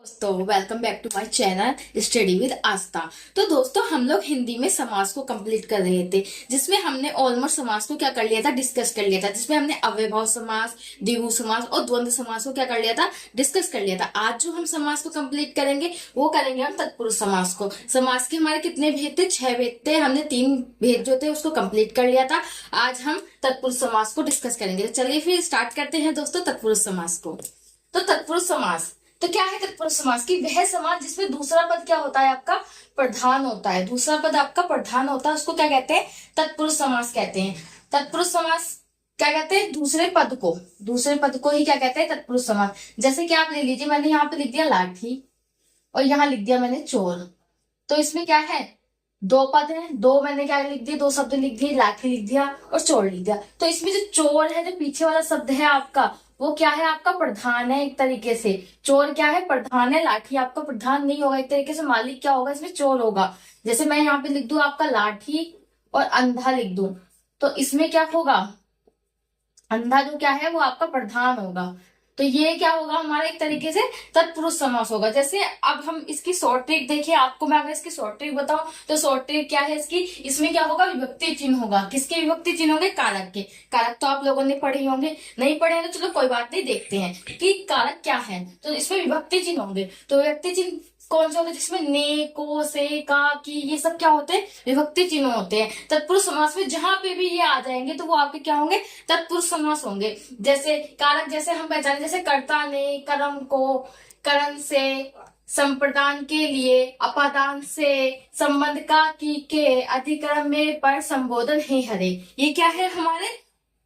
दोस्तों welcome back to my channel study with Astha. तो दोस्तों हम लोग हिंदी में समास को कंप्लीट कर रहे थे, जिसमें हमने ऑलमोस्ट समास को क्या कर लिया था, डिस्कस कर लिया था। जिसमें हमने अव्ययभाव समास, द्विगु समास और द्वंद्व समास को क्या कर लिया था, डिस्कस कर लिया था। आज जो हम समास को कंप्लीट करेंगे वो करेंगे हम तत्पुरुष समास को। समास के हमारे कितने भेद थे, 6 भेद थे। हमने 3 भेद जो थे उसको कंप्लीट कर लिया था। आज हम तत्पुरुष समास को डिस्कस करेंगे। तो चलिए फिर स्टार्ट करते हैं दोस्तों तत्पुरुष समास को। तो तत्पुरुष समास तो क्या है तत्पुरुष समास की वह समास जिसमें दूसरा पद क्या होता है, आपका प्रधान होता है। दूसरा पद आपका प्रधान होता है, उसको क्या कहते हैं, तत्पुरुष समास कहते हैं। तत्पुरुष समास क्या कहते हैं, दूसरे पद को ही क्या कहते हैं, तत्पुरुष समास। जैसे कि आप ले लीजिए, मैंने यहाँ पे लिख दिया लाठी और यहाँ लिख दिया मैंने चोर। तो इसमें क्या है, 2 पद है, 2 मैंने क्या लिख दिए, 2 शब्द लिख दिए, लाठी लिख दिया और चोर लिख दिया। तो इसमें जो चोर है, जो पीछे वाला शब्द है आपका, वो क्या है, आपका प्रधान है। एक तरीके से चोर क्या है, प्रधान है। लाठी आपका प्रधान नहीं होगा, एक तरीके से मालिक क्या होगा, इसमें चोर होगा। जैसे मैं यहाँ पे लिख दूं आपका लाठी और अंधा लिख दूं, तो इसमें क्या होगा, अंधा जो क्या है वो आपका प्रधान होगा। तो ये क्या होगा हमारा, एक तरीके से तत्पुरुष समास होगा। जैसे अब हम इसकी शॉर्ट ट्रिक देखिए, आपको मैं अगर इसकी शॉर्ट ट्रिक बताऊं तो शॉर्ट ट्रिक क्या है इसकी, इसमें क्या होगा, विभक्ति चिन्ह होगा। किसके विभक्ति चिन्ह होंगे, कारक के। कारक तो आप लोगों ने पढ़े होंगे, नहीं पढ़े हैं तो चलो कोई बात नहीं, देखते हैं कि कारक क्या है। तो इसमें विभक्ति चिन्ह होंगे। तो विभक्ति चिन्ह कौन से होते हैं, जिसमें ने, को, से, का, की, ये सब क्या होते हैं, विभक्ति चिन्ह होते हैं। तत्पुरुष समास में जहां पे भी ये आ जाएंगे तो वो आपके क्या होंगे, तत्पुरुष समास होंगे। जैसे कारक, जैसे हम पहचाने, जैसे कर्ता ने, कर्म को, करण से, संप्रदान के लिए, अपादान से, संबंध का, की, के, अधिकरण में, पर, संबोधन, हे, हरे, ये क्या है हमारे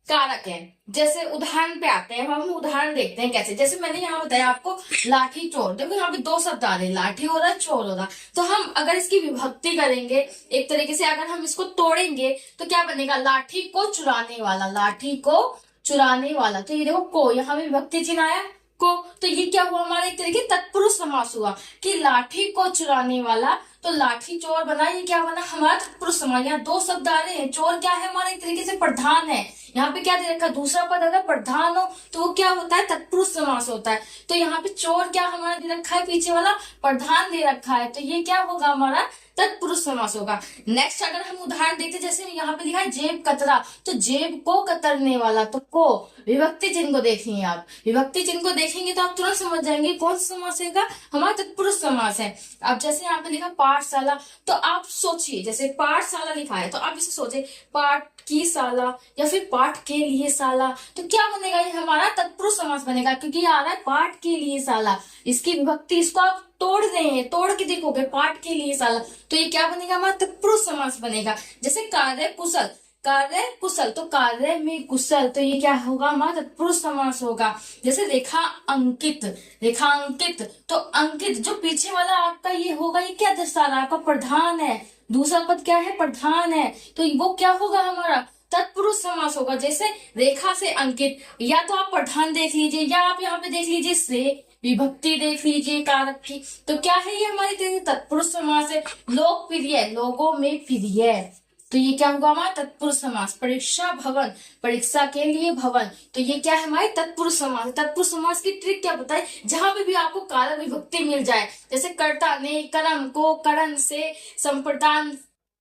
कारक है। जैसे उदाहरण पे आते हैं, हम उदाहरण देखते हैं कैसे। जैसे मैंने यहाँ बताया आपको लाठी चोर, देखो यहाँ पे 2 शब्द आ रहे हैं, लाठी हो रहा है, चोर हो रहा। तो हम अगर इसकी विभक्ति करेंगे एक तरीके से, अगर हम इसको तोड़ेंगे तो क्या बनेगा, लाठी को चुराने वाला, लाठी को चुराने वाला। तो ये देखो को, यहाँ पे विभक्ति चिन्ह आया को, तो ये क्या हुआ हमारा, एक तरीके तत्पुरुष समास हुआ कि लाठी को चुराने वाला। तो लाठी चोर बना, ये क्या बना हमारा तत्पुरुष समास। यहाँ 2 शब्द आ रहे हैं, चोर क्या है हमारा, एक तरीके से प्रधान है। यहाँ पे क्या दे रखा है, दूसरा पद अगर प्रधान हो तो वो क्या होता है, तत्पुरुष समास होता है। तो यहाँ पे चोर क्या हमारा दे रखा है, पीछे वाला प्रधान दे रखा है, तो ये क्या होगा हमारा, तत्पुरुष समास होगा। नेक्स्ट अगर हम उदाहरण देखते, जैसे यहाँ पे लिखा है जेब कतरा, तो जेब को कतरने वाला, तो को विभक्ति चिन्ह को देखेंगे आप, विभक्ति चिन्ह को देखेंगे तो आप तुरंत समझ जाएंगे कौन सा समास है, हमारा तत्पुरुष समास है। अब जैसे यहाँ पे लिखा पाठशाला, तो आप सोचिए, जैसे पाठशाला लिखा है तो आप इसे सोचे, पाठ की शाला या फिर पाठ के लिए शाला, तो क्या बनेगा, ये हमारा तत्पुरुष समास बनेगा, क्योंकि ये आ रहा है पाठ के लिए शाला। इसकी विभक्ति, इसको आप तोड़ रहे हैं, तोड़ के देखोगे, पाठ के लिए शाला, तो ये क्या बनेगा, हमारा तत्पुरुष समास बनेगा। जैसे कार्य कुशल, कार्य कुशल, तो कार्य में कुशल, तो ये क्या होगा, हमारा तत्पुरुष समास होगा। जैसे रेखा अंकित, रेखा अंकित, तो अंकित जो पीछे वाला आपका ये होगा, ये क्या दर्शा रहा है, आपका प्रधान है। दूसरा पद क्या है, प्रधान है, तो वो क्या होगा हमारा, तत्पुरुष समास होगा। जैसे रेखा से अंकित, या तो आप प्रधान देख लीजिए, या आप यहाँ पे देख लीजिए से विभक्ति देख लीजिए कारक की, तो क्या है ये हमारे तत्पुरुष समास है। लोकप्रिय, लोगों में प्रिय, तो ये क्या होगा हमारा तत्पुरुष समास। परीक्षा भवन, परीक्षा के लिए भवन, तो ये क्या है हमारे तत्पुरुष समास। तत्पुरुष समास की ट्रिक क्या बताए, जहां पे भी आपको कारक विभक्ति मिल जाए, जैसे कर्ता ने, कर्म को, करण से, संप्रदान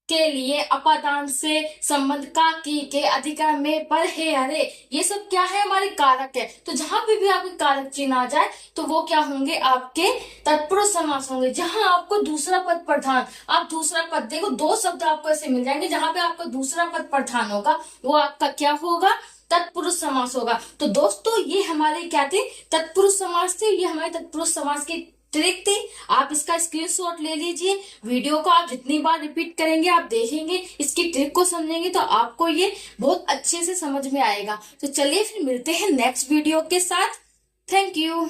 के लिए, अपादान से, संबंध का, की, के, अधिकरण में, पर, हे, हरे, ये सब क्या है हमारे कारक है। तो जहां पे भी आपके कारक चिन्ह आ जाए तो वो क्या होंगे, आपके तत्पुरुष समास होंगे। जहां आपको दूसरा पद प्रधान, आप दूसरा पद देखो, 2 शब्द आपको ऐसे मिल जाएंगे, जहां पे आपका दूसरा पद प्रधान होगा वो आपका क्या होगा, तत्पुरुष समास होगा। तो दोस्तों ये हमारे क्या थे, तत्पुरुष समास थे, ये हमारे तत्पुरुष समास की ट्रिक थी। आप इसका स्क्रीनशॉट ले लीजिए, वीडियो को आप जितनी बार रिपीट करेंगे, आप देखेंगे, इसकी ट्रिक को समझेंगे तो आपको ये बहुत अच्छे से समझ में आएगा। तो चलिए फिर मिलते हैं नेक्स्ट वीडियो के साथ। Thank you.